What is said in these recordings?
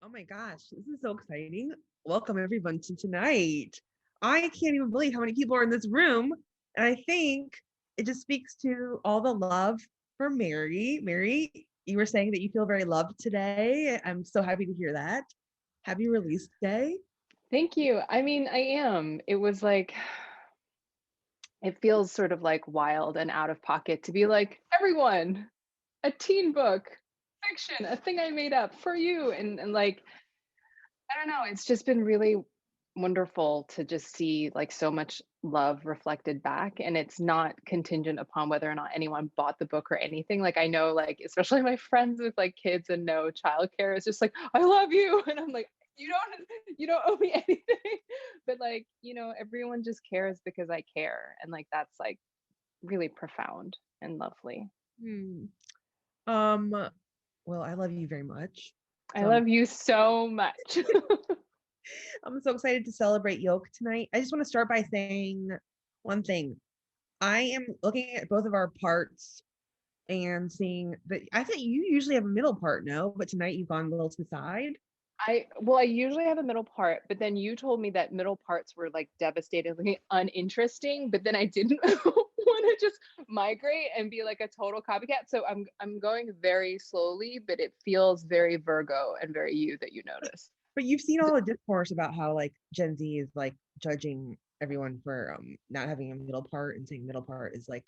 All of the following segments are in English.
Oh my gosh, this is so exciting. Welcome everyone to tonight. I can't even believe how many people are in this room. And I think it just speaks to all the love for Mary. Mary, you were saying that you feel very loved today. I'm so happy to hear that. Happy release day. Thank you. I mean, I am. It was like, it feels sort of like wild and out of pocket to be like, everyone, a teen book, fiction, a thing I made up for you. And like, I don't know, it's just been really wonderful to just see like so much love reflected back. And it's not contingent upon whether or not anyone bought the book or anything. Like, I know, like, especially my friends with like kids and no childcare, is just like, I love you. And I'm like, you don't owe me anything. But like, everyone just cares because I care. And like that's like really profound and lovely. Hmm. Um, well, I love you very much. I So I'm love you so much. I'm so excited to celebrate Yolk tonight. I just want to start by saying one thing. I am looking at both of our parts and seeing that I think you usually have a middle part, no? But tonight you've gone a little to the side. I usually have a middle part, but then you told me that middle parts were like devastatingly uninteresting, but then I didn't want to just migrate and be like a total copycat. So I'm going very slowly, but it feels very Virgo and very you that you notice. But you've seen all the discourse about how like Gen Z is like judging everyone for not having a middle part and saying middle part is like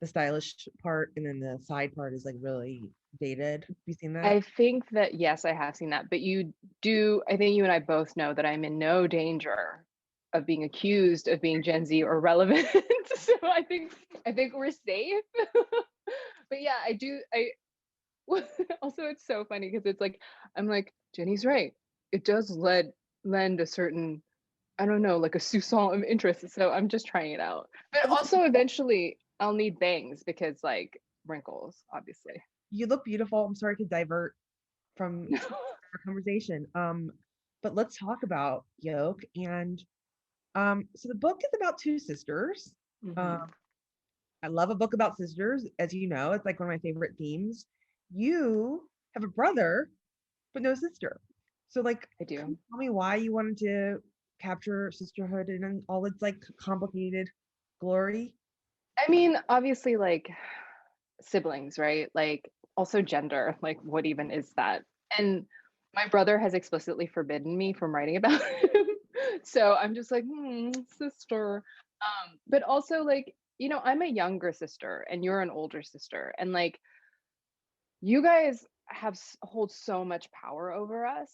the stylish part and then the side part is like really dated. Have you seen that? I think that yes, I have seen that, but I think you and I both know that I'm in no danger of being accused of being Gen Z or relevant. So I think we're safe. But yeah, I do I also it's so funny because it's like I'm like Jenny's right. It does lend a certain, I don't know, like a soupçon of interest. So I'm just trying it out. But It looks also eventually I'll need bangs because like wrinkles, obviously. you look beautiful. I'm sorry to divert from our conversation. But let's talk about Yoke and so the book is about two sisters. Um, Hmm. I love a book about sisters, as you know, it's like one of my favorite themes. You have a brother, but no sister. So, like, I can you do. tell me why you wanted to capture sisterhood and all its like complicated glory? I mean, obviously, like siblings, right? Like also gender, like what even is that? And my brother has explicitly forbidden me from writing about him. So I'm just like, sister. But also like, I'm a younger sister and you're an older sister. And like you guys hold so much power over us.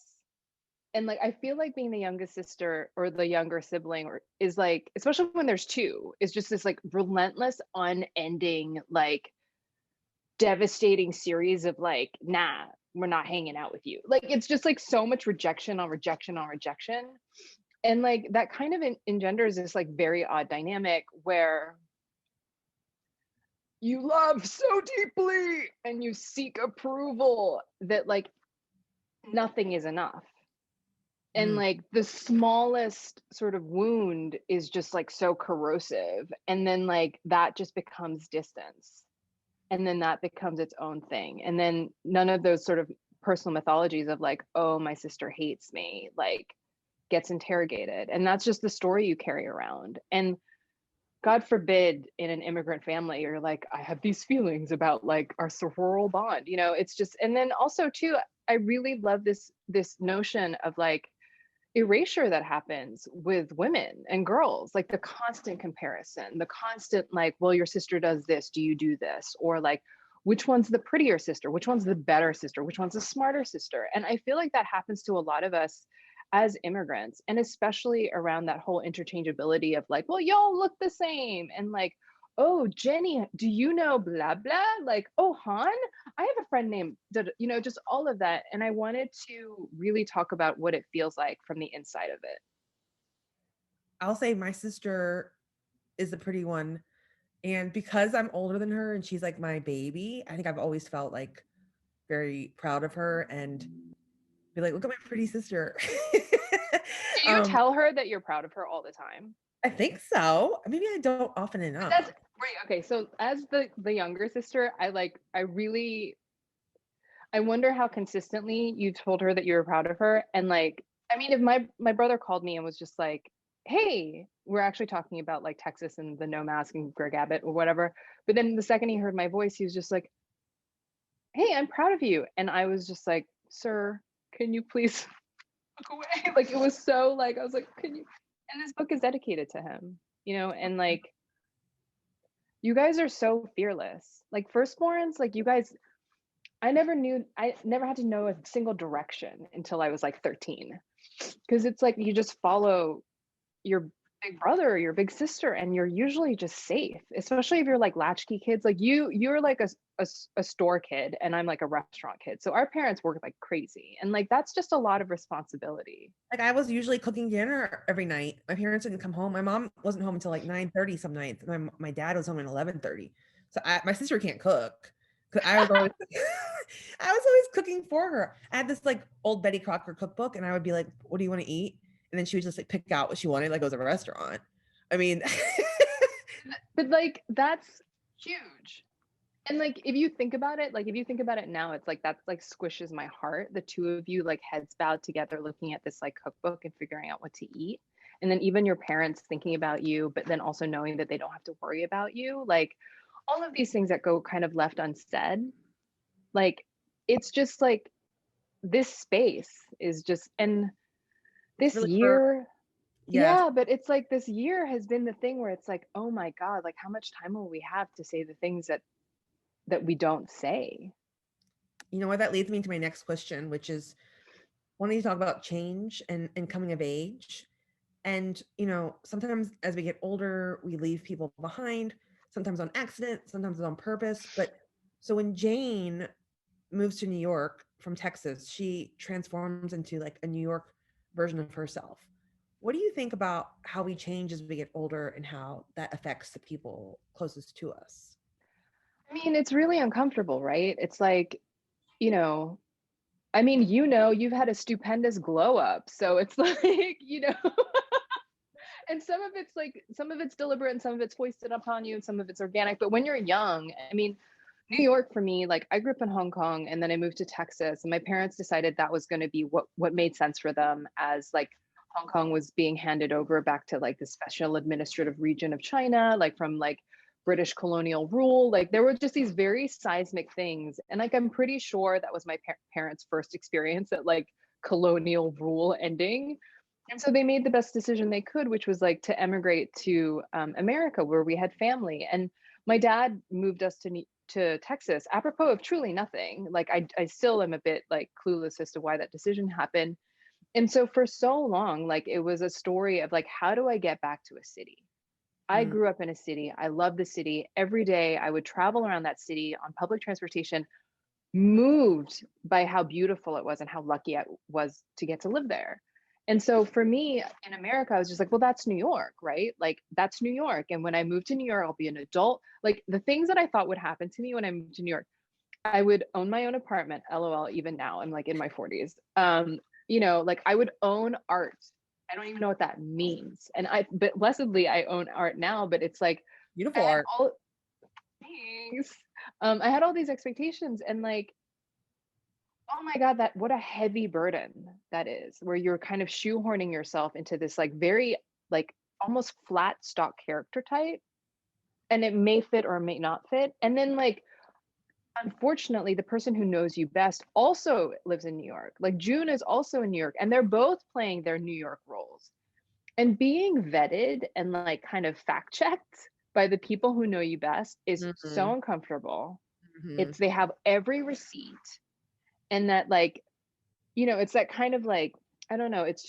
And like I feel like being the youngest sister or the younger sibling is like, especially when there's two, is just this like relentless, unending, like devastating series of like, nah, we're not hanging out with you. Like it's just like so much rejection on rejection on rejection. And like that kind of engenders this like very odd dynamic where you love so deeply and you seek approval that like nothing is enough. And Mm. like the smallest sort of wound is just like so corrosive. And then like that just becomes distance. And then that becomes its own thing. And then none of those sort of personal mythologies of like, oh, my sister hates me, like gets interrogated. And that's just the story you carry around. And God forbid in an immigrant family, you're like, I have these feelings about like our sororal bond. It's just, and then also too, I really love this notion of like erasure that happens with women and girls, like the constant comparison, the constant like, well, your sister does this, do you do this? Or like, which one's the prettier sister, which one's the better sister, which one's the smarter sister? And I feel like that happens to a lot of us as immigrants, and especially around that whole interchangeability of like, well, y'all look the same, and like, oh, Jenny, do you know blah blah? Like, oh, Han, I have a friend named, just all of that. And I wanted to really talk about what it feels like from the inside of it. I'll say my sister is the pretty one. And because I'm older than her and she's like my baby, I think I've always felt like very proud of her and be like, look at my pretty sister. Do you um, tell her that you're proud of her all the time? I think so. Maybe I don't often But that's enough. right. Okay. So as the younger sister, I really, I wonder how consistently you told her that you were proud of her. And like, I mean, if my brother called me and was just like, "Hey, we're actually talking about like Texas and the no mask and Greg Abbott or whatever," but then the second he heard my voice, he was just like, "Hey, I'm proud of you," and I was just like, "Sir, can you please look away?" Like it was so like I was like, "Can you?" And this book is dedicated to him, you know, and like you guys are so fearless. Like firstborns, like you guys I never had to know a single direction until I was like 13. Because it's like you just follow your big brother or your big sister and you're usually just safe, especially if you're like latchkey kids. Like you're like a store kid and I'm like a restaurant kid. So our parents work like crazy. And like that's just a lot of responsibility. Like I was usually cooking dinner every night. My parents didn't come home. My mom wasn't home until like 9:30 some nights. My dad was home at 11:30. So my sister can't cook. 'Cause I was always I was always cooking for her. I had this like old Betty Crocker cookbook and I would be like, "What do you want to eat?" And then she would just like pick out what she wanted like it was a restaurant. I mean, But like that's huge. And like if you think about it, like if you think about it now, it's like that's like squishes my heart. The two of you like heads bowed together looking at this like cookbook and figuring out what to eat. And then even your parents thinking about you, but then also knowing that they don't have to worry about you. Like all of these things that go kind of left unsaid. Like it's just like this space is just and it's this really hard. year, Yes. yeah, but it's like this year has been the thing where it's like, oh my God, like how much time will we have to say the things that we don't say? You know what? That leads me to my next question, which is wanting to talk about change and coming of age. And, sometimes as we get older, we leave people behind, sometimes on accident, sometimes on purpose. But so when Jayne moves to New York from Texas, she transforms into like a New York version of herself. What do you think about how we change as we get older and how that affects the people closest to us? I mean, it's really uncomfortable, right? It's like, you know, I mean, you've had a stupendous glow up. So it's like, and some of it's deliberate and some of it's foisted upon you and some of it's organic. But when you're young, I mean, New York for me, like I grew up in Hong Kong and then I moved to Texas and my parents decided that was going to be what made sense for them as like Hong Kong was being handed over back to like the special administrative region of China, like from like British colonial rule. Like there were just these very seismic things. And like I'm pretty sure that was my parents' first experience at like colonial rule ending. And so they made the best decision they could, which was like to emigrate to America, where we had family. And my dad moved us to Texas, apropos of truly nothing. Like I still am a bit like clueless as to why that decision happened. And so for so long, like it was a story of like, how do I get back to a city? I Mm, grew up in a city. I love the city. Every day I would travel around that city on public transportation, moved by how beautiful it was and how lucky I was to get to live there. And so for me in America, I was just like, well, that's New York, right? Like that's New York. And when I move to New York, I'll be an adult. Like the things that I thought would happen to me when I moved to New York, I would own my own apartment. LOL, even now, I'm like in my 40s. Like I would own art. I don't even know what that means. But blessedly, I own art now, but it's like, I beautiful had art. all things. I had all these expectations and like, oh my God, that what a heavy burden that is, where you're kind of shoehorning yourself into this like very like almost flat stock character type. And it may fit or may not fit. And then like unfortunately, the person who knows you best also lives in New York. Like June is also in New York, and they're both playing their New York roles. And being vetted and like kind of fact checked by the people who know you best is Mhm, so uncomfortable. mhm. They have every receipt, and that like, it's that kind of like, I don't know, it's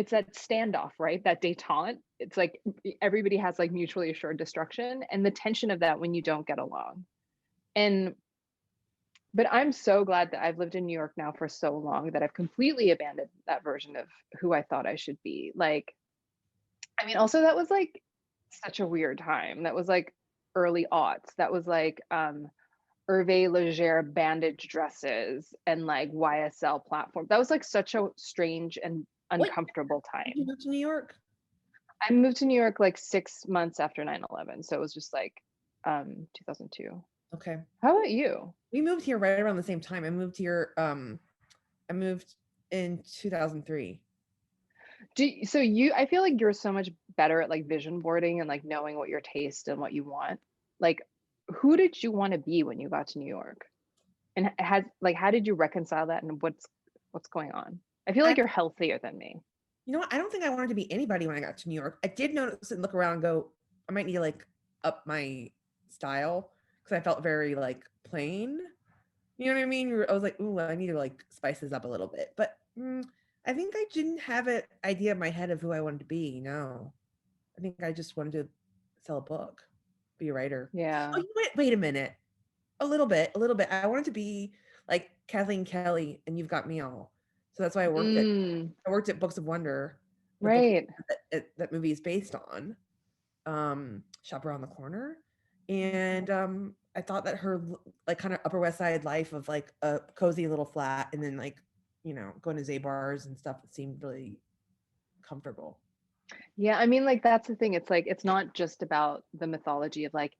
that standoff, right? That detente. It's like everybody has like mutually assured destruction and the tension of that when you don't get along. And but I'm so glad that I've lived in New York now for so long that I've completely abandoned that version of who I thought I should be. Like, I mean, also that was like such a weird time. That was like early aughts. That was like Hervé Leger bandage dresses and like YSL platform. That was like such a strange and What uncomfortable did you time. move to New York? I moved to New York like 6 months after 9/11. So it was just like 2002. Okay. How about you? We moved here right around the same time. I moved here. I moved in 2003. So I feel like you're so much better at like vision boarding and like knowing what your taste and what you want. Like, who did you want to be when you got to New York? And how did you reconcile that and what's going on? I feel I, like you're healthier than me. you know what? I don't think I wanted to be anybody when I got to New York. I did notice and look around and go, I might need to like up my style because I felt very like plain. You know what I mean? I was like, ooh, I need to like spice this up a little bit. But I think I didn't have an idea in my head of who I wanted to be. No, I think I just wanted to sell a book, be a writer. Oh, Yeah. you know what? Wait a minute. A little bit. I wanted to be like Kathleen Kelly and You've Got Me All. So that's why Mm, I worked at Books of Wonder, the book right. that movie is based on. Shop Around the Corner. And I thought that her like kind of Upper West Side life of like a cozy little flat and then like, going to Zay bars and stuff seemed really comfortable. Yeah, I mean, like that's the thing. It's like it's not just about the mythology of like,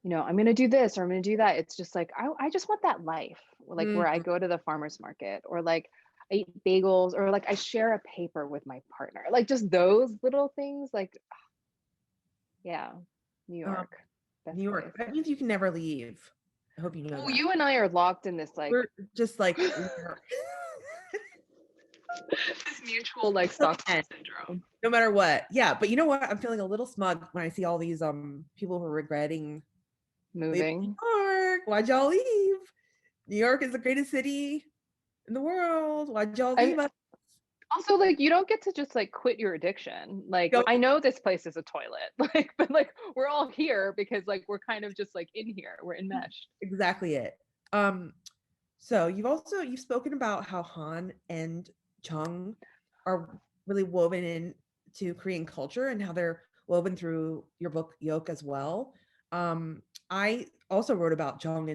I'm gonna do this or I'm gonna do that. It's just like I just want that life, like where I Mhm. go to the farmer's market or like I eat bagels or like I share a paper with my partner. Like just those little things. Like, yeah, New Um, York, New best York. place. That means you can never leave. I hope you know Oh, that. you and I are locked in this like We're just like this mutual like till Stockholm the end, syndrome. no matter what. Yeah, but you know what? I'm feeling a little smug when I see all these people who are regretting leaving Moving. New York. Why'd y'all leave? New York is the greatest city in the world. Why'd y'all I leave us? Also, like, you don't get to just like quit your addiction. Like, Go I know this place is a toilet, like, but like, we're all here because like we're kind of just like in here, we're enmeshed. exactly it. Um, so you've spoken about how Han and Chung are really woven into Korean culture and how they're woven through your book Yolk as well. I also wrote about Chung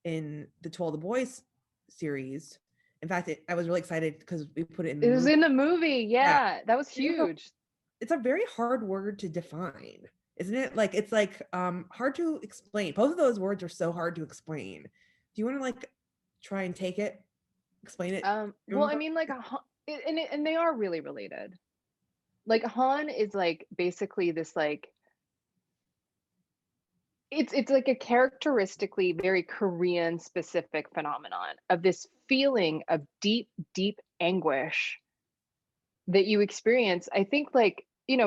in the To All the Boys series. In fact, I was really excited because we put it in the It was movie. in the movie. Yeah, Yeah, that was huge. it's a very hard word to define, isn't it? Like it's like hard to explain. Both of those words are so hard to explain. Do you want to like try and take it, explain it? Well, I mean, like, and they are really related. Like, Han is like basically this like it's like a characteristically very Korean specific phenomenon of this feeling of deep, deep anguish that you experience. I think like,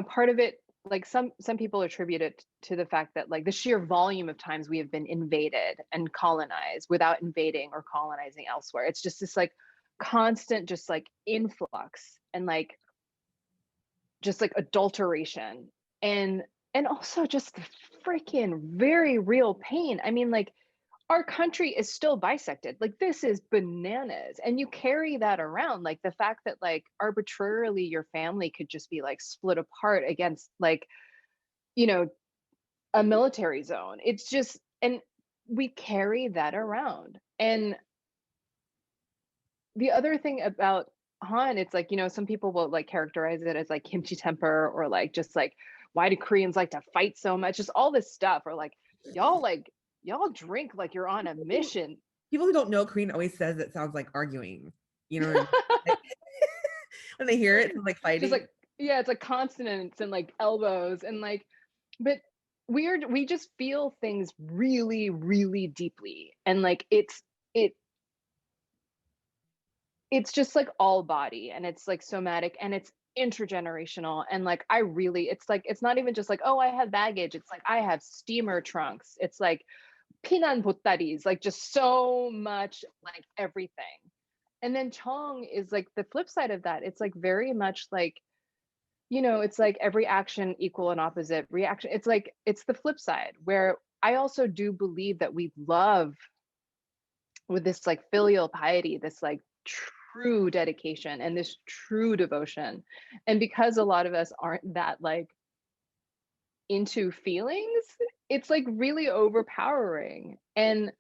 part of it, like some people attribute it to the fact that like the sheer volume of times we have been invaded and colonized without invading or colonizing elsewhere. It's just this like constant just like influx and like just like adulteration and and also just the freaking very real pain. I mean, like our country is still bisected. Like this is bananas. And you carry that around. Like the fact that like arbitrarily your family could just be like split apart against like, you know, a military zone. It's just and we carry that around. And the other thing about Han, it's like, some people will like characterize it as like kimchi temper or just like why do Koreans like to fight so much? Just all this stuff or like y'all drink like you're on a mission. People who don't know Korean always says it sounds like arguing. You know what I mean? Like, when they hear it, it's like Just fighting. like yeah, it's like consonants and like elbows and like but we just feel things really really deeply and like it it's just like all body and it's like somatic and it's intergenerational and like I really it's like it's not even just like oh I have baggage, it's like I have steamer trunks, it's like pinan bottaris, like just so much like everything. And then Chong is like the flip side of that. It's like very much like it's like every action equal and opposite reaction. It's like it's the flip side where I also do believe that we love with this like filial piety, this like true dedication and this true devotion. And because a lot of us aren't that like into feelings, it's like really overpowering. And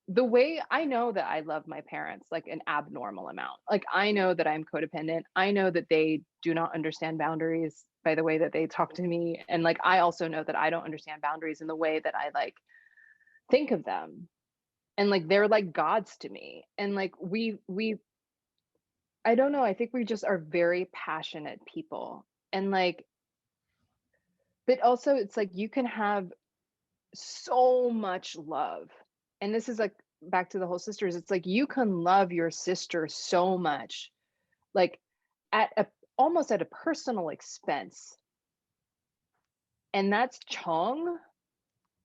the way I know that I love my parents like an abnormal amount. Like I know that I'm codependent. I know that they do not understand boundaries by the way that they talk to me. And like I also know that I don't understand boundaries in the way that I like think of them, and like they're like gods to me. And like we I don't know, I think we just are very passionate people. And like, but also it's like you can have so much love. And this is like back to the whole sisters. It's like you can love your sister so much, like at a almost at a personal expense. And that's Chong.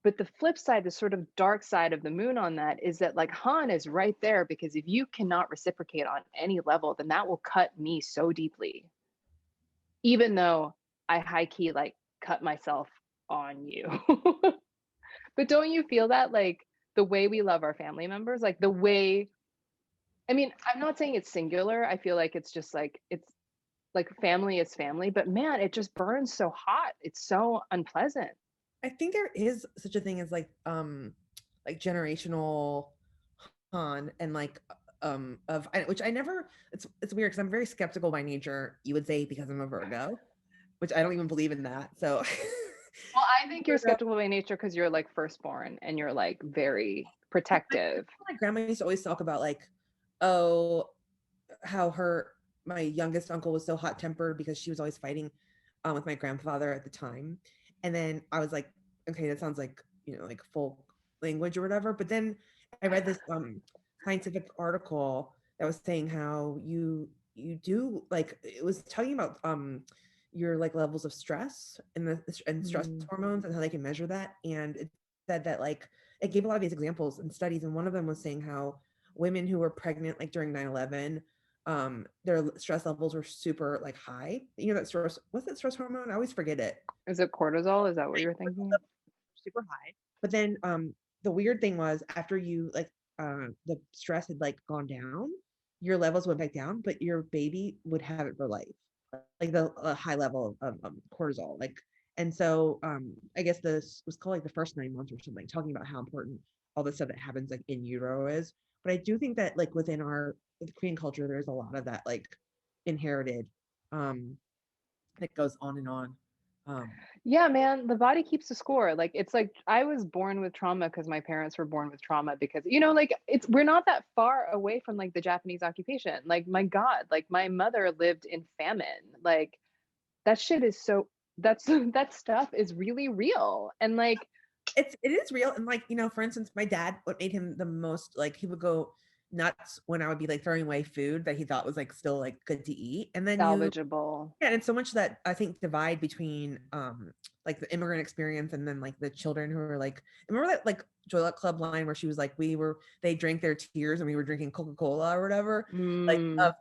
But the flip side, the sort of dark side of the moon on that is that like Han is right there, because if you cannot reciprocate on any level, then that will cut me so deeply. Even though I high key like cut myself on you. But don't you feel that like the way we love our family members, like the way, I mean, I'm not saying it's singular. I feel like it's just like it's like family is family, but man, it just burns so hot. It's so unpleasant. I think there is such a thing as like generational Han and like which I never, it's weird because I'm very skeptical by nature, you would say, because I'm a Virgo, which I don't even believe in that. So Well, I think you're skeptical by nature because you're like firstborn and you're like very protective. my grandma used to always talk about like, oh, how my youngest uncle was so hot tempered because she was always fighting with my grandfather at the time. And then I was like, okay, that sounds like, like folk language or whatever. But then I read this scientific article that was saying how you do, like, it was talking about your like levels of stress and stress hormones and how they can measure that. And it said that like it gave a lot of these examples and studies, and one of them was saying how women who were pregnant like during 9/11, their stress levels were super like high. That stress, what's that stress hormone? I always forget it. Is it cortisol? Is that what you're thinking? Super high. But then the weird thing was, after you like the stress had like gone down, your levels went back down, but your baby would have it for life, like the high level of cortisol. Like, and so I guess this was called like the first 9 months or something, talking about how important all the stuff that happens like in utero is. But I do think that like within the Korean culture, there's a lot of that like inherited that goes on and on. Yeah, man, the body keeps the score. Like it's like I was born with trauma because my parents were born with trauma, because like it's we're not that far away from like the Japanese occupation. Like my God, like my mother lived in famine. Like that shit is so that's that stuff is really real. And like it is real. And like, for instance, my dad, what made him the most, like, he would go nuts when I would be like throwing away food that he thought was like still like good to eat. And then salvageable. yeah, and it's so much that I think divide between like the immigrant experience and then like the children who are like, remember that like Joy Club line where she was like, they drank their tears and we were drinking Coca-Cola or whatever, like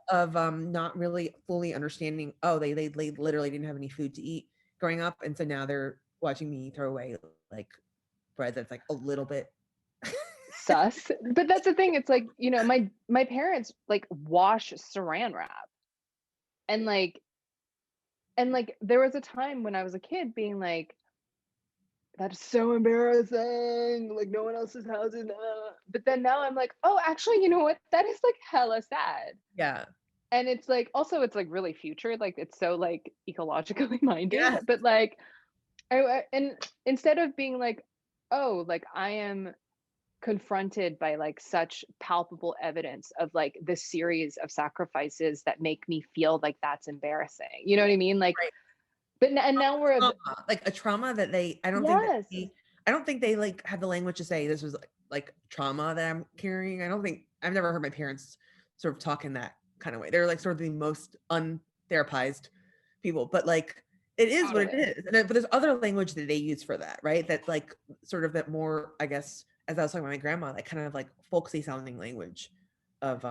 of not really fully understanding, oh, they literally didn't have any food to eat growing up, and so now they're watching me throw away like bread that's like a little bit sus. But that's the thing, it's like, my parents like wash saran wrap, and like there was a time when I was a kid being like, that's so embarrassing, like no one else's house is but then now I'm like, oh, actually, you know what, that is like hella sad. yeah. And it's like also it's like really future, like it's so like ecologically minded. Yeah. But like and instead of being like, oh, like I am confronted by like such palpable evidence of like the series of sacrifices that make me feel like that's embarrassing, you know what I mean, like Right. but and now we're like a trauma that I don't yes. think they like have the language to say this was like trauma that I'm carrying. I've never heard my parents sort of talk in that kind of way. They're like sort of the most untherapized people, but like it is what it is. But there's other language that they use for that, right? That like sort of that more, I guess, as I was talking about my grandma, like kind of like folksy sounding language of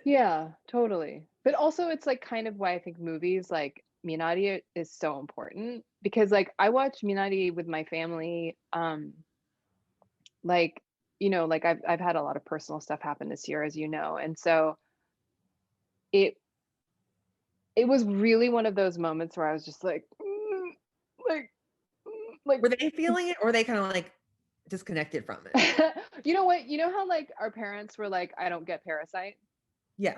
Yeah, totally. But also it's like kind of why I think movies like Minari is so important, because like I watch Minari with my family, like like I've had a lot of personal stuff happen this year, as you know. And so it it was really one of those moments where I was just like like like were they feeling it, or were they kind of like disconnected from it? you know what, you know how like our parents were like, I don't get Parasite. Yeah.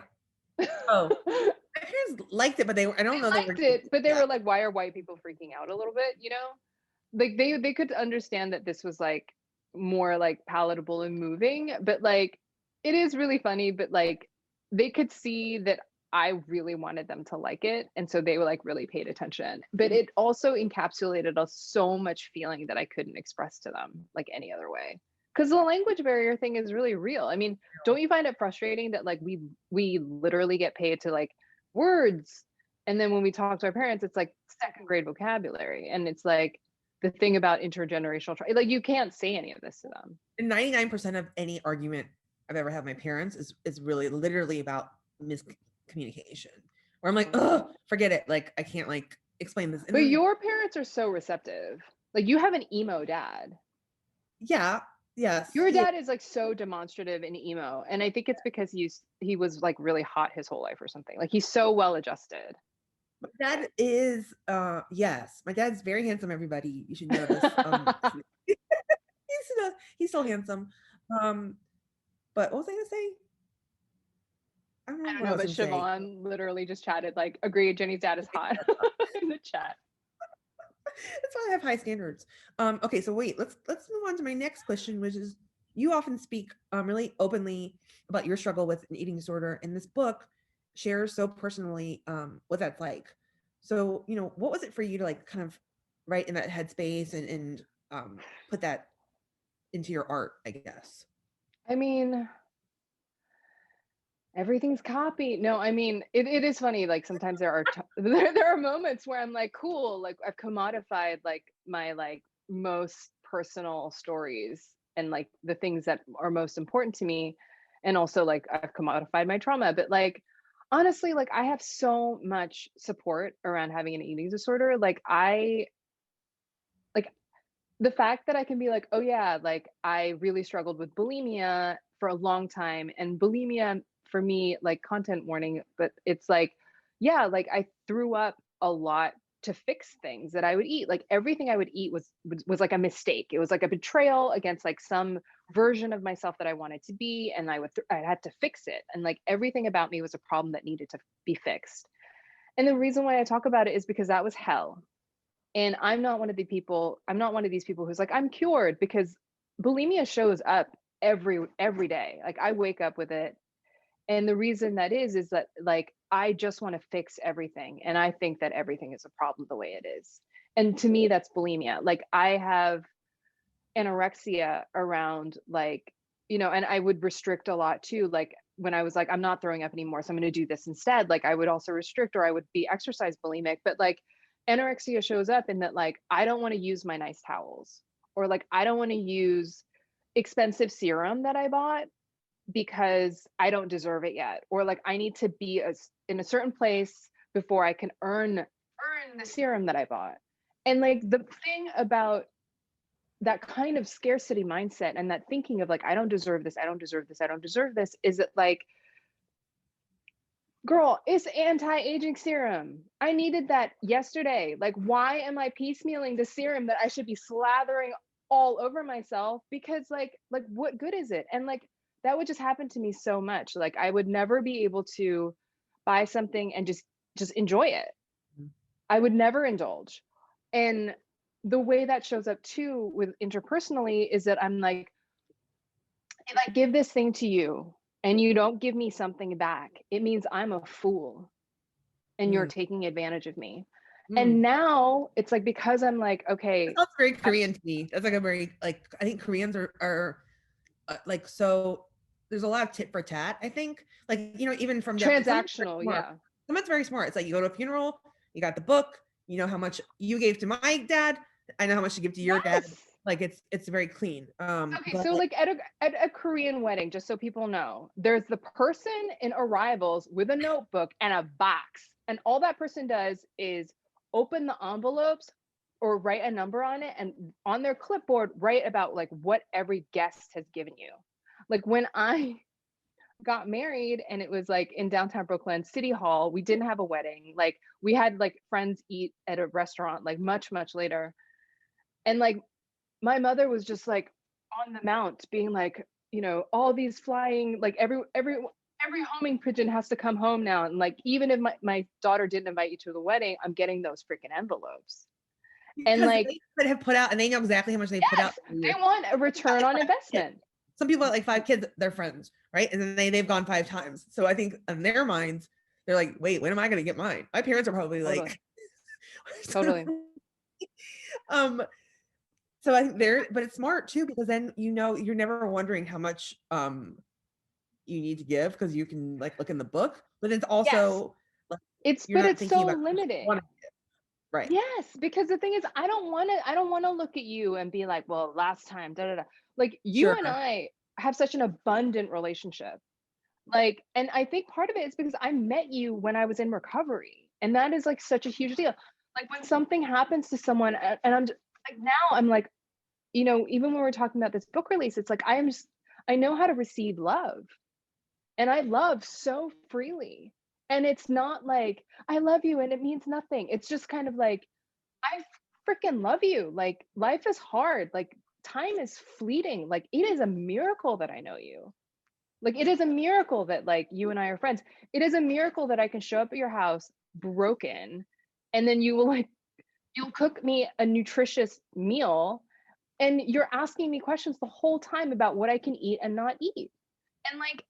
Oh, my parents liked it, but I don't know, they liked it, but they were like, why are white people freaking out a little bit, like they could understand that this was like more like palatable and moving. But like it is really funny, but like they could see that I really wanted them to like it. And so they were like really paid attention. But it also encapsulated so much feeling that I couldn't express to them like any other way. Because the language barrier thing is really real. I mean, don't you find it frustrating that like we literally get paid to like words, and then when we talk to our parents, it's like second grade vocabulary, and it's like the thing about intergenerational like you can't say any of this to them. And 99% of any argument I've ever had with my parents is really literally about miscommunication. Where I'm like, oh, forget it. Like I can't like explain this. And But then, your parents are so receptive. Like you have an emo dad. yeah, yes. Your dad is like so demonstrative and emo, and I think it's because he was like really hot his whole life or something. Like he's so well adjusted. My dad is yes, my dad's very handsome, everybody. You should know this. He's still handsome. But what was I gonna say? I don't I know don't what I know, was but gonna say. Siobhan literally just chatted like, agreed, Jenny's dad is hot in the chat. That's why I have high standards. Okay, so wait, let's move on to my next question, which is you often speak really openly about your struggle with an eating disorder, and this book shares so personally what that's like. So, you know, what was it for you to like kind of write in that headspace and put that into your art, I guess? I mean, everything's copy. No, I mean, it is funny. Like sometimes there are there are moments where I'm like, cool, like I've commodified like my like most personal stories and like the things that are most important to me, and also like I've commodified my trauma. But like honestly, like I have so much support around having an eating disorder. Like the fact that I can be like, oh yeah, like I really struggled with bulimia for a long time. And bulimia for me, like content warning, but it's like, yeah, like I threw up a lot to fix things that I would eat. Like everything I would eat was like a mistake. It was like a betrayal against like some version of myself that I wanted to be. And I had to fix it. And like everything about me was a problem that needed to be fixed. And the reason why I talk about it is because that was hell. And I'm not one of these people who's like, I'm cured, because bulimia shows up every day. Like I wake up with it. And the reason that is that like I just want to fix everything. And I think that everything is a problem the way it is. And to me, that's bulimia. Like I have anorexia around like, and I would restrict a lot too. Like when I was like, I'm not throwing up anymore, so I'm going to do this instead. Like I would also restrict, or I would be exercise bulimic. But like anorexia shows up in that like I don't want to use my nice towels, or like I don't want to use expensive serum that I bought because I don't deserve it yet, or like I need to be in a certain place before I can earn the serum that I bought. And like the thing about that kind of scarcity mindset and that thinking of like, I don't deserve this, I don't deserve this, I don't deserve this, is that like, girl, it's anti-aging serum. I needed that yesterday. Like, why am I piecemealing the serum that I should be slathering all over myself? Because like what good is it? And like that would just happen to me so much. Like I would never be able to buy something and just enjoy it. I would never indulge. And the way that shows up too with interpersonally is that I'm like, if I give this thing to you and you don't give me something back, it means I'm a fool and you're taking advantage of me. And now it's like, because I'm like, okay. That sounds very Korean to me. That's like a very, like, I think Koreans are like, so there's a lot of tit for tat, I think. Like, even from transactional, yeah. Someone's very smart. It's like you go to a funeral, you got the book, you know how much you gave to my dad, I know how much to give to your dad. Like it's very clean. Okay, so like at a Korean wedding, just so people know, there's the person in arrivals with a notebook and a box, and all that person does is open the envelopes or write a number on it, and on their clipboard write about like what every guest has given you. Like when I got married and it was like in downtown Brooklyn City Hall, we didn't have a wedding. Like we had like friends eat at a restaurant like much later, and like my mother was just like on the mount being like, all these flying, like every homing pigeon has to come home now, and like even if my daughter didn't invite you to the wedding, I'm getting those freaking envelopes. And because like, they have put out, and they know exactly how much they put out. yes, they want a return on investment. Some people have like 5 kids, they're friends, right? And then they've gone 5 times. So I think in their minds, they're like, wait, when am I going to get mine? My parents are probably Totally. like, Totally. um, so I think there, but it's smart too, because then, you're never wondering how much, you need to give, because you can like look in the book, but it's Yes. also like, you're But not it's thinking so about how much you want limiting. to give. Right. Yes, because the thing is, I don't want to look at you and be like, well, last time, da da da. Like you and Sure. I have such an abundant relationship. Like, and I think part of it is because I met you when I was in recovery, and that is like such a huge deal. Like when something happens to someone, and I'm just, like now I'm like, even when we're talking about this book release, it's like I know how to receive love, and I love so freely. And it's not like I love you and it means nothing. It's just kind of like I freaking love you. Like life is hard. Like time is fleeting. Like it is a miracle that I know you. Like it is a miracle that like you and I are friends. It is a miracle that I can show up at your house broken, and then you'll cook me a nutritious meal, and you're asking me questions the whole time about what I can eat and not eat. And like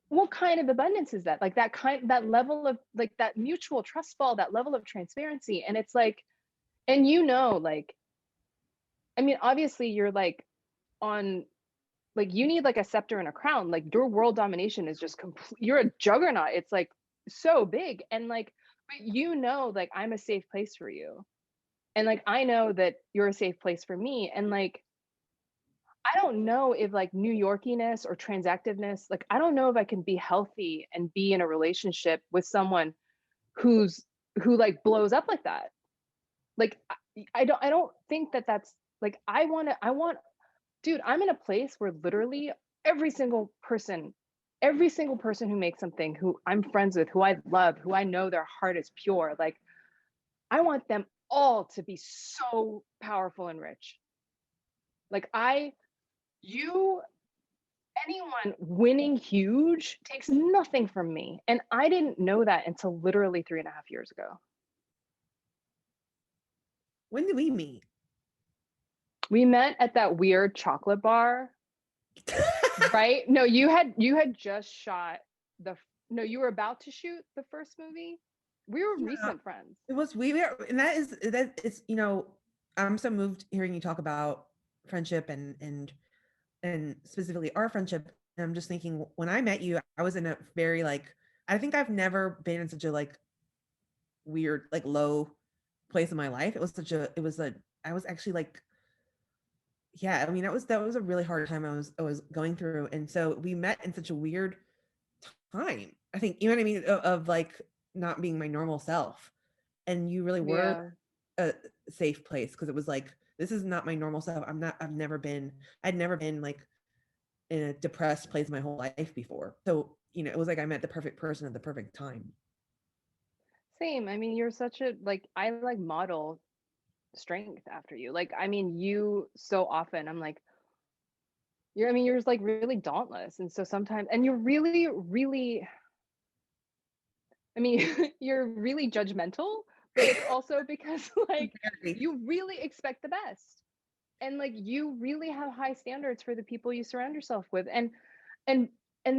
what kind of abundance is that? Like that level of like that mutual trust fall, that level of transparency. And it's like, and like, I mean, obviously you're like on, like you need like a scepter and a crown. Like your world domination is just complete. You're a juggernaut. It's like so big. And like, but like I'm a safe place for you. And like I know that you're a safe place for me. And like I don't know if like New Yorkiness or transactiveness, like I don't know if I can be healthy and be in a relationship with someone who like blows up like that. Like I don't think that that's like I want dude, I'm in a place where literally every single person who makes something, who I'm friends with, who I love, who I know their heart is pure, like I want them all to be so powerful and rich. Like you anyone winning huge takes nothing from me. And I didn't know that until literally 3.5 years ago. When did we meet? We met at that weird chocolate bar, right? No, you had just shot no, you were about to shoot the first movie. We were Yeah, recent friends. it was we were, and that is, I'm so moved hearing you talk about friendship, and specifically our friendship. And I'm just thinking, when I met you, I was in a very like, I think I've never been in such a like weird, like low place in my life. I was actually like, yeah, I mean, that was a really hard time I was going through. And so we met in such a weird time. I think, you know what I mean, of like not being my normal self. And you really were Yeah. a safe place, because it was like, this is not my normal self. I'd never been like in a depressed place my whole life before. So, it was like I met the perfect person at the perfect time. Same. I mean, you're such a like I like model strength after you. Like, I mean, you so often I'm like, you're just like really dauntless. And so sometimes and you're really, really I mean, you're really judgmental, but it's also because like Very. you really expect the best. And like you really have high standards for the people you surround yourself with. And and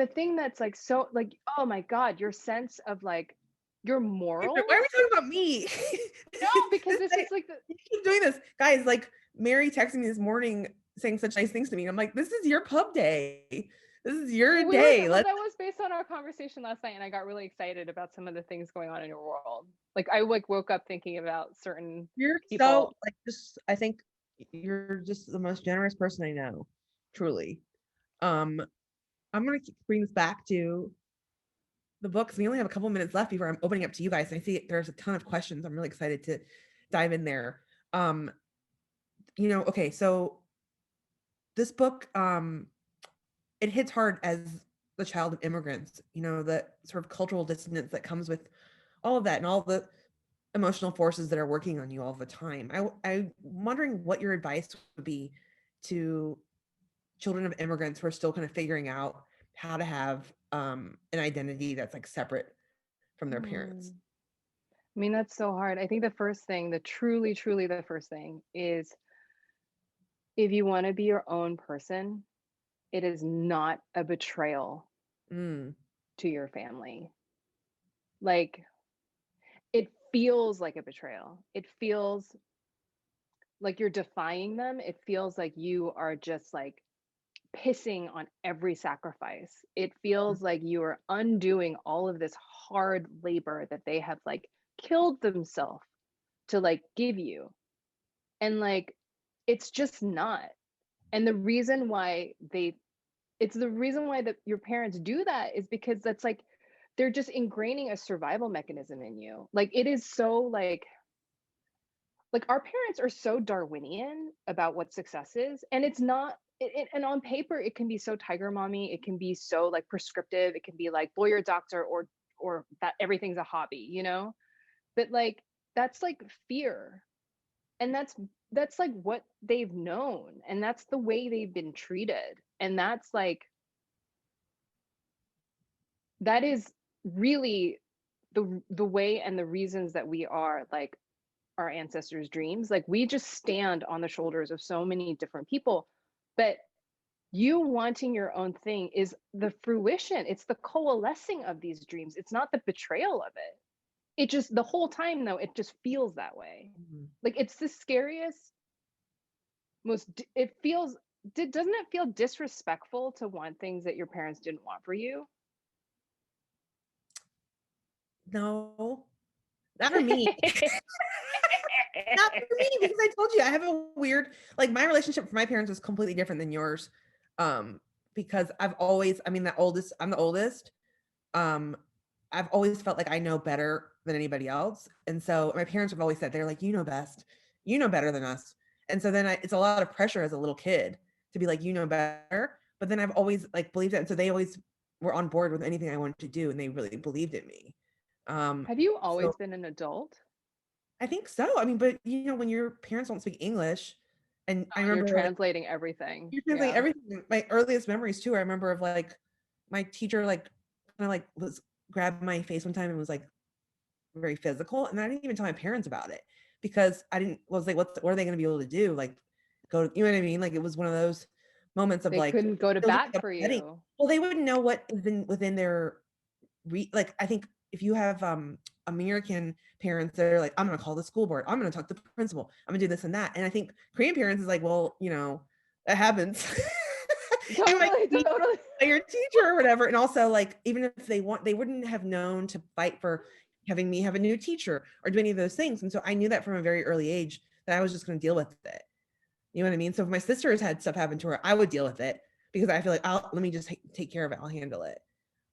the thing that's like so like, oh my God, your sense of like your Why morals. are we talking about me? No, because this is like the You keep doing this, guys. Like Mary texting me this morning saying such nice things to me. I'm like, this is your pub day. This is your day. well, Let's. that was based on our conversation last night, and I got really excited about some of the things going on in your world. Like I like woke up thinking about certain You're so people. like, just. I think you're just the most generous person I know, truly. Um, I'm gonna bring this back to the books. We only have a couple minutes left before I'm opening up to you guys. And I see there's a ton of questions. I'm really excited to dive in there. Um, okay, so this book, it hits hard as the child of immigrants, the sort of cultural dissonance that comes with all of that, and all the emotional forces that are working on you all the time. I'm wondering what your advice would be to children of immigrants who are still kind of figuring out how to have an identity that's like separate from their parents. Hmm. I mean, that's so hard. I think the first thing, the truly, truly the first thing is if you want to be your own person, it is not a betrayal Mm. to your family. Like, it feels like a betrayal. It feels like you're defying them. It feels like you are just like pissing on every sacrifice. It feels like you are undoing all of this hard labor that they have like killed themselves to like give you. And like it's just not. And the reason why it's the reason why that your parents do that is because that's like they're just ingraining a survival mechanism in you. Like it is so like our parents are so Darwinian about what success is, and it's not. And on paper, it can be so tiger mommy. It can be so like prescriptive. It can be like lawyer, doctor, or that everything's a hobby, you know. But like that's like fear, and that's like what they've known, and that's the way they've been treated, and that's like that is really the way and the reasons that we are like our ancestors' dreams. Like we just stand on the shoulders of so many different people. But you wanting your own thing is the fruition, it's the coalescing of these dreams. It's not the betrayal of it. It just the whole time though, it just feels that way. Mhm. Like it's the scariest, it feels doesn't it feel disrespectful to want things that your parents didn't want for you? No, not for me. Not for me, because I told you I have a weird, like, my relationship with my parents is completely different than yours. Um, because I've always, I mean, I'm the oldest. Um, I've always felt like I know better than anybody else. And so my parents have always said, they're like, you know best, you know better than us. And so then it's a lot of pressure as a little kid to be like, you know better. But then I've always like believed it. And so they always were on board with anything I wanted to do, and they really believed in me. Have you So always been an adult? I think so. I mean, but when your parents don't speak English, and I Oh, you're remember like translating everything. you're translating Yeah. everything. My earliest memories too, I remember of like my teacher like kind of like was grabbed my face one time and was like very physical, and I didn't even tell my parents about it because I didn't was like, what are they going to be able to do? Like go, you know what I mean? Like it was one of those moments of They like couldn't go to it was bat really for upsetting. you. Well, they wouldn't know what is within their like I think if you have American parents that are like, I'm gonna call the school board, I'm gonna talk to the principal, I'm gonna do this and that. And I think Korean parents is like, well, that happens. You might Totally, be totally. your teacher or whatever. And also like even if they wouldn't have known to fight for having me have a new teacher or do any of those things. And so I knew that from a very early age that I was just gonna deal with it. You know what I mean? So if my sisters had stuff happen to her, I would deal with it because I feel like let me just take care of it. I'll handle it.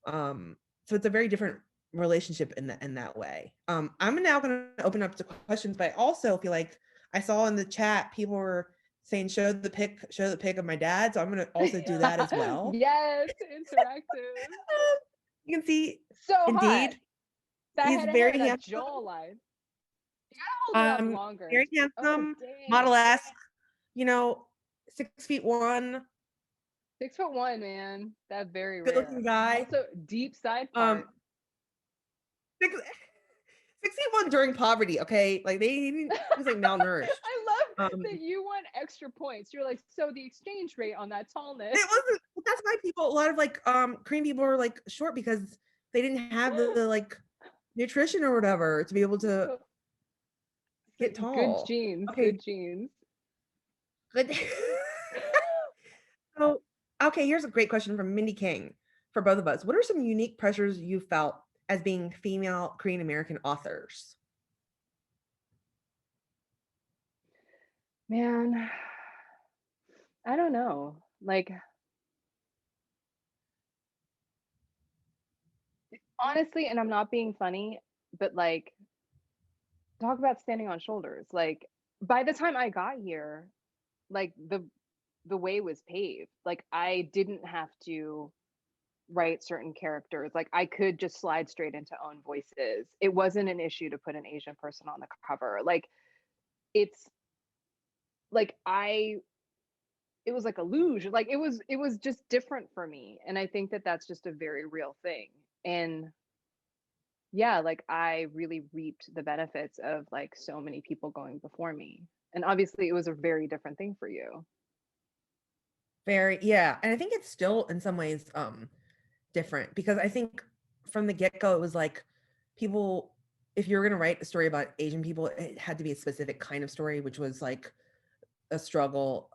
Um, so it's a very different relationship in that way. I'm now going to open up to questions, but I also feel like I saw in the chat people were saying show the pic of my dad, so I'm going to also do that as well. Yes, interactive. You can see, So hot. indeed, That he's head of hair, very that handsome. jawline. You gotta hold it up longer. Very Oh, handsome, dang. model-esque, 6'1", 6'1", man. That's very good-looking rare. guy. Also, deep side Um, part. 61 during poverty, okay? Like he was like malnourished. I love that Um, you want extra points. You're like, so the exchange rate on that tallness. it wasn't. That's why people. A lot of like Korean people are like short because they didn't have the like nutrition or whatever to be able to So, get good tall. genes, Okay, good genes. good. So, okay, here's a great question from Mindy King for both of us. What are some unique pressures you felt as being female Korean American authors? Man, I don't know. Like, honestly, and I'm not being funny, but like, talk about standing on shoulders. Like, by the time I got here, like the way was paved. Like, I didn't have to write certain characters. Like, I could just slide straight into own voices. It wasn't an issue to put an Asian person on the cover. Like, it's like it was like a luge. Like it was just different for me, and I think that that's just a very real thing. And yeah, like I really reaped the benefits of like so many people going before me. And obviously it was a very different thing for you. Very, yeah. And I think it's still in some ways different because I think from the get-go it was like people, if you were going to write a story about Asian people, it had to be a specific kind of story, which was like a struggle,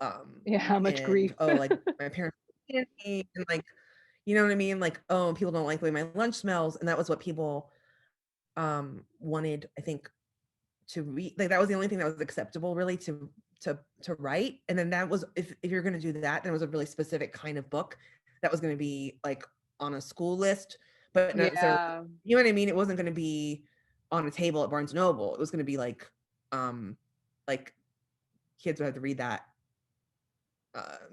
Yeah, how much and grief. oh, like my parents and like, you know what I mean? Like, oh, people don't like the way my lunch smells, and that was what people wanted, I think, to read. Like that was the only thing that was acceptable really to write. And then that was, if you're going to do that, then it was a really specific kind of book that was going to be like on a school list, but not necessarily, Yeah. you know what I mean? It wasn't going to be on a table at Barnes and Noble. It was going to be like kids would have to read that,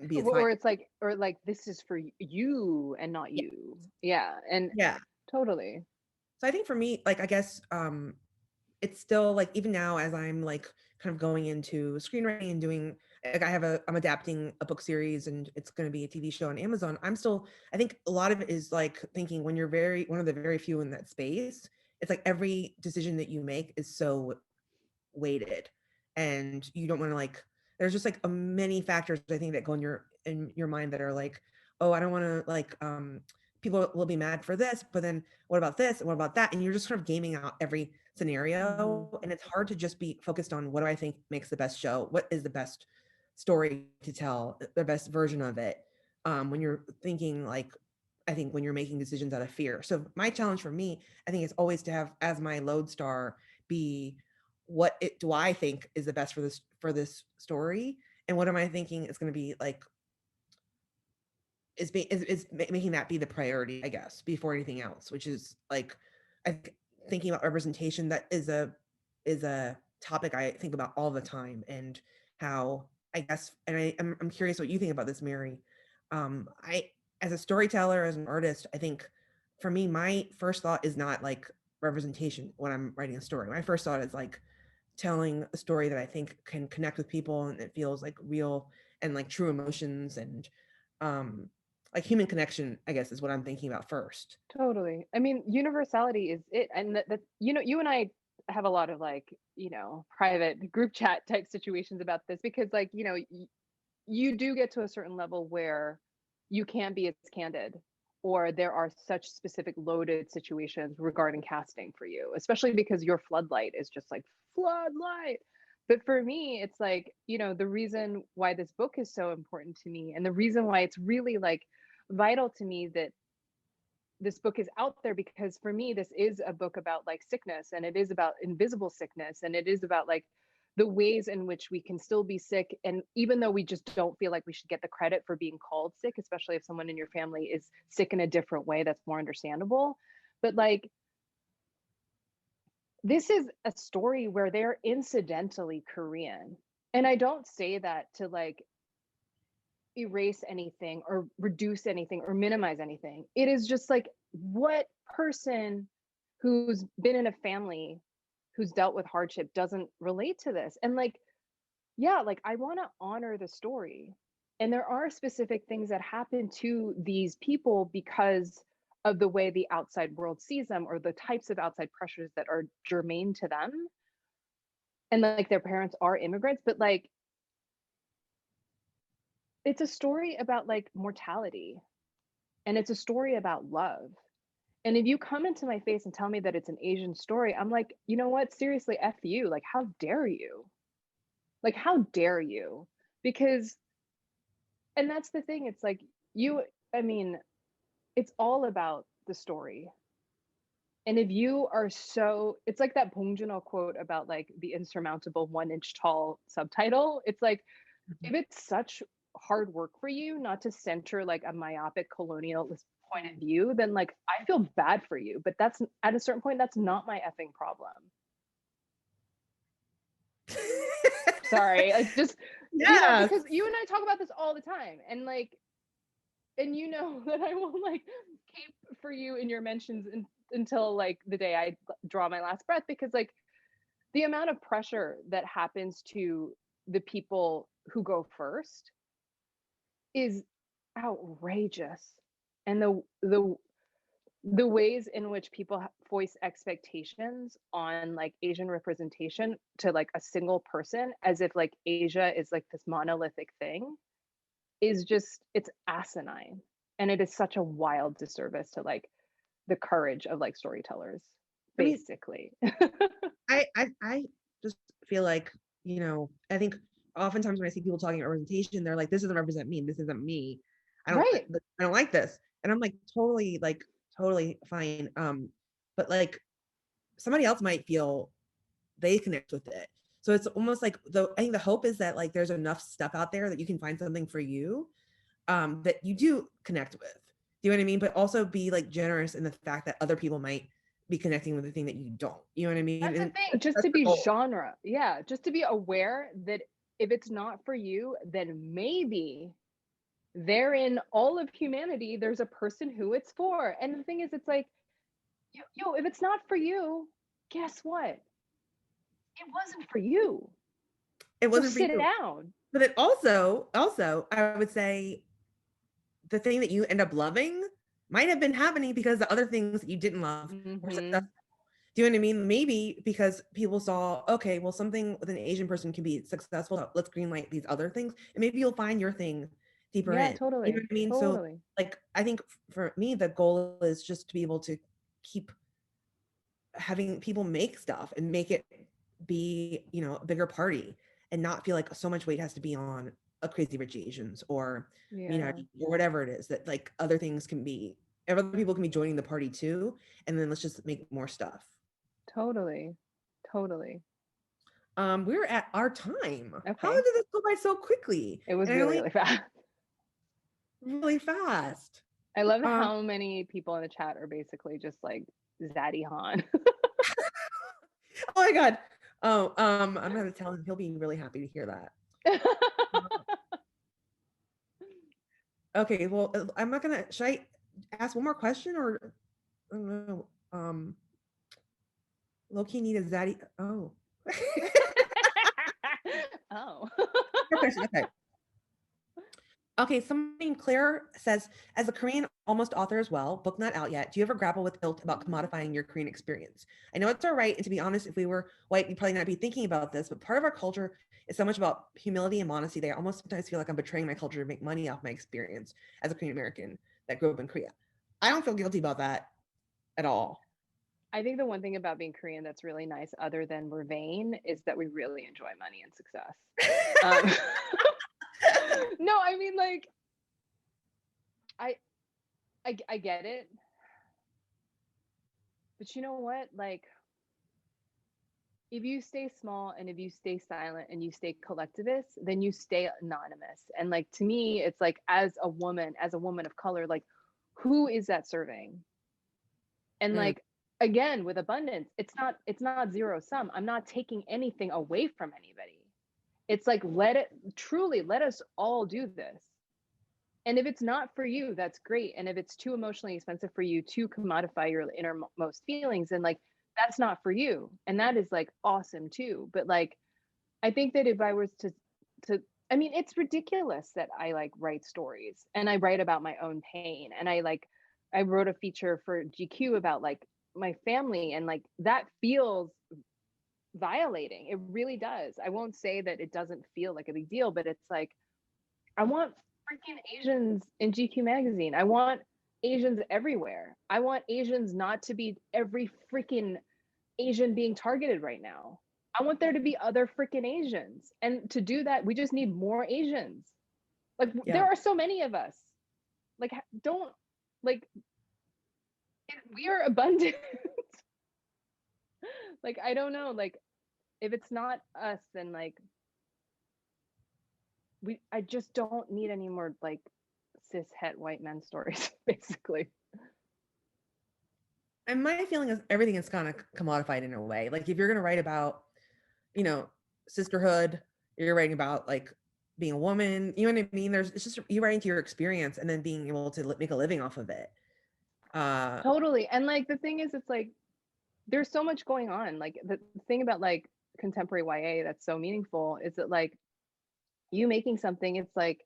be assigned. Or it's like, or like this is for you and not Yeah. you. Yeah. And Yeah. totally. So I think for me, like, I guess, it's still like even now as I'm like kind of going into screenwriting and doing, like I'm adapting a book series and it's going to be a TV show on Amazon. I'm still, I think a lot of it is like thinking when you're very one of the very few in that space, it's like every decision that you make is so weighted, and you don't want to like, there's just like a many factors I think that go in your mind that are like, oh, I don't want to like, people will be mad for this, but then what about this and what about that, and you're just sort of gaming out every Mhm. scenario, and it's hard to just be focused on what do I think makes the best show, what is the best story to tell, the best version of it, when you're thinking like, I think when you're making decisions out of fear. So my challenge for me, I think, is always to have as my lodestar be what it do I think is the best for this story, and what am I thinking is going to be like, making that be the priority, I guess, before anything else, which is like, thinking about representation, that is a topic I think about all the time, and how, I guess, and I'm curious what you think about this, Mary. I, as a storyteller, as an artist, I think for me, my first thought is not like representation when I'm writing a story. My first thought is like telling a story that I think can connect with people and it feels like real and like true emotions, and um like human connection, I guess, is what I'm thinking about first. Totally. I mean, universality is it. And that, you know, you and I have a lot of like, you know, private group chat type situations about this because, like, you know, you do get to a certain level where you can't be as candid, or there are such specific loaded situations regarding casting for you, especially because your floodlight is just like floodlight. But for me, it's like, you know, the reason why this book is so important to me and the reason why it's really like vital to me that this book is out there, because for me this is a book about like sickness, and it is about invisible sickness, and it is about like the ways in which we can still be sick, and even though we just don't feel like we should get the credit for being called sick, especially if someone in your family is sick in a different way that's more understandable. But like, this is a story where they're incidentally Korean, and I don't say that to like erase anything or reduce anything or minimize anything. It is just like, what person who's been in a family who's dealt with hardship doesn't relate to this? And like, yeah, like I want to honor the story. And there are specific things that happen to these people because of the way the outside world sees them, or the types of outside pressures that are germane to them. And like their parents are immigrants, but like it's a story about like mortality, and it's a story about love. And if you come into my face and tell me that it's an Asian story, I'm like, you know what? Seriously, F you. Like, how dare you? Like, how dare you? Because, and that's the thing. It's like, you, I mean, it's all about the story. And if you are so, it's like that Bong Joon-ho quote about like the insurmountable 1 inch tall subtitle. It's like, Mhm. if it's such hard work for you not to center like a myopic colonialist point of view, then like I feel bad for you. But that's, at a certain point, that's not my effing problem. Sorry, like just, you know, Yes. because you and I talk about this all the time, and like, and you know that I will like keep for you in your mentions until like the day I draw my last breath, because like the amount of pressure that happens to the people who go first is outrageous. And the the ways in which people voice expectations on like Asian representation to like a single person, as if like Asia is like this monolithic thing, is just, it's asinine. And it is such a wild disservice to like the courage of like storytellers, I mean, basically. I just feel like, I think oftentimes when I see people talking about representation, they're like, this doesn't represent me. This isn't me. Right. I don't like this. And I'm like, totally fine. But like somebody else might feel they connect with it. So it's almost like I think the hope is that like there's enough stuff out there that you can find something for you that you do connect with. Do you know what I mean? But also be like generous in the fact that other people might be connecting with the thing that you don't. You know what I mean? That's the And thing, just that's to the be goal. genre. Yeah, just to be aware that if it's not for you, then maybe there in all of humanity, there's a person who it's for. And the thing is, it's like, if it's not for you, guess what? It wasn't for you. It So wasn't for sit you. down. But it also, I would say the thing that you end up loving might have been happening because the other things that you didn't love were Mm-hmm. successful. Do you know what I mean? Maybe because people saw, okay, well, something with an Asian person can be successful. So let's greenlight these other things, and maybe you'll find your thing deeper Yeah, in. You know totally. what I mean? So, Totally. like, I think for me, the goal is just to be able to keep having people make stuff and make it be, a bigger party, and not feel like so much weight has to be on a Crazy Rich Asians or Yeah, Minari or whatever it is, that like other things can be, other people can be joining the party too, and then let's just make more stuff. totally. Totally. We're at our time. How Okay. did this go by so quickly? It was And I really, only really fast. really fast. I love Um, how many people in the chat are basically just like Zaddy Han. oh my God. Oh, I'm gonna tell him, he'll be really happy to hear that. Okay, well, I'm not gonna. Should I ask one more question, or I don't know? Low-key need a zaddy. Oh, Oh. more question. Okay. Okay, something Claire says, as a Korean almost author as well, book not out yet. Do you ever grapple with guilt about commodifying your Korean experience? I know it's all right, and to be honest, if we were white, we'd probably not be thinking about this, but part of our culture is so much about humility and modesty that I almost sometimes feel like I'm betraying my culture to make money off my experience as a Korean American that grew up in Korea. I don't feel guilty about that at all. I think the one thing about being Korean that's really nice, other than we're vain, is that we really enjoy money and success. Um, no, I mean, like, I, I get it, but you know what? Like, if you stay small and if you stay silent and you stay collectivist, then you stay anonymous. And like, to me, it's like, as a woman of color, like, who is that serving? And Mm, like, again, with abundance, it's not zero sum. I'm not taking anything away from anybody. It's like, let us all do this. And if it's not for you, that's great. And if it's too emotionally expensive for you to commodify your innermost feelings, then like, that's not for you. And that is like awesome too. But like, I think that if I was to I mean, it's ridiculous that I like write stories and I write about my own pain. And I wrote a feature for GQ about like my family, and like that feels violating. It really does. I won't say that it doesn't feel like a big deal, but it's like, I want freaking Asians in GQ magazine. I want Asians everywhere. I want Asians not to be every freaking Asian being targeted right now. I want there to be other freaking Asians. And to do that, we just need more Asians. Like, yeah. there are so many of us. Like, don't, like, we are abundant. Like, I don't know. Like, if it's not us, then like, I just don't need any more like cis het white men stories, basically. And my feeling is everything is kind of commodified in a way. Like if you're going to write about, you know, sisterhood, you're writing about like being a woman, you know what I mean? It's just you writing to your experience and then being able to make a living off of it. Totally. And like, the thing is, it's like, there's so much going on. Like, the thing about like contemporary YA that's so meaningful is that like, you making something, it's like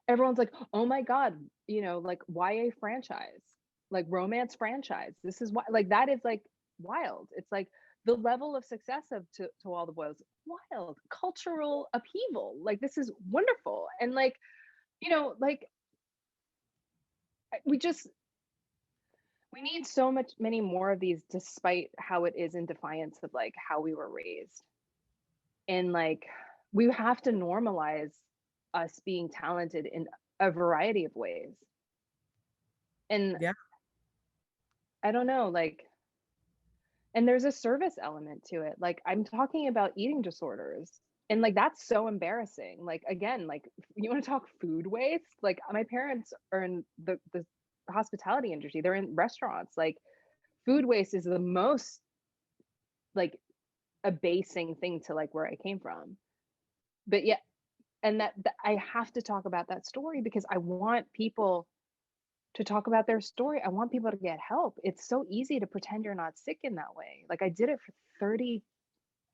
everyone's like, oh my God, like YA franchise. like romance franchise. This is why, like, that is like wild. It's like the level of success of to all the boys, wild cultural upheaval. Like, this is wonderful. And like, like, we just, we need so much many more of these, despite how it is in defiance of like how we were raised. And like, we have to normalize us being talented in a variety of ways. And Yeah. I don't know, like, and there's a service element to it. Like, I'm talking about eating disorders. And like, that's so embarrassing. Like, again, like, you want to talk food waste? Like, my parents are in the hospitality industry. They're in restaurants. Like, food waste is the most like abasing thing to like where I came from. But yeah, and that I have to talk about that story because I want people to talk about their story. I want people to get help. It's so easy to pretend you're not sick in that way. Like, I did it for 30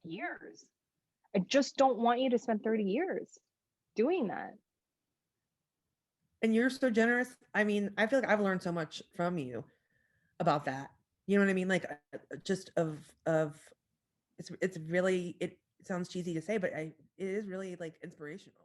years. I just don't want you to spend 30 years doing that. And you're so generous. I mean, I feel like I've learned so much from you about that. You know what I mean? Like just of it's really, it sounds cheesy to say, but it is really like inspirational.